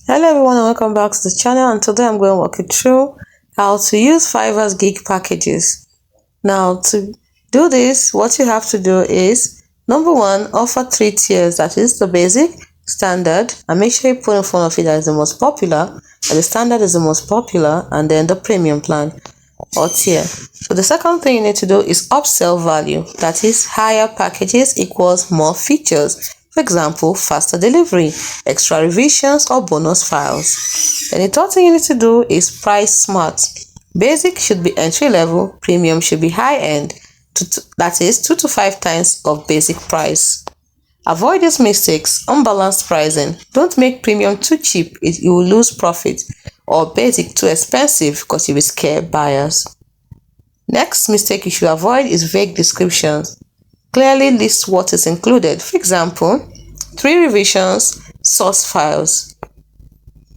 Hello everyone and welcome back to the channel, and today I'm going to walk you through how to use Fiverr's gig packages. Now, to do this, what you have to do is number one, offer 3 tiers, that is the basic, standard, and make sure you put in front of it that is the most popular, and the standard is the most popular, and then the premium plan or tier. So the second thing you need to do is upsell value, that is higher packages equals more features. For example, faster delivery, extra revisions, or bonus files. Then the third thing you need to do is price smart. Basic should be entry level, premium should be high end, that is 2 to 5 times of basic price. Avoid these mistakes: unbalanced pricing. Don't make premium too cheap, you will lose profit, or basic too expensive because you will scare buyers. Next mistake you should avoid is vague descriptions. Clearly list what is included. For example, 3 revisions, source files.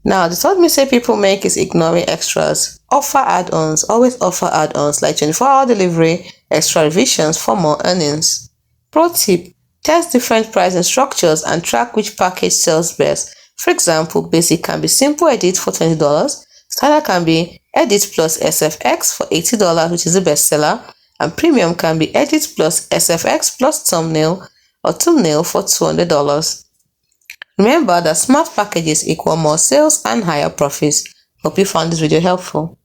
Now, the third mistake people make is ignoring extras. Offer add-ons. Always offer add-ons like 24-hour delivery, extra revisions for more earnings. Pro tip: test different pricing structures and track which package sells best. For example, basic can be simple edit for $20, standard can be edit plus SFX for $80, which is the best seller, and premium can be edit plus SFX plus thumbnail or thumbnail for $200. Remember that smart packages equal more sales and higher profits. Hope you found this video helpful.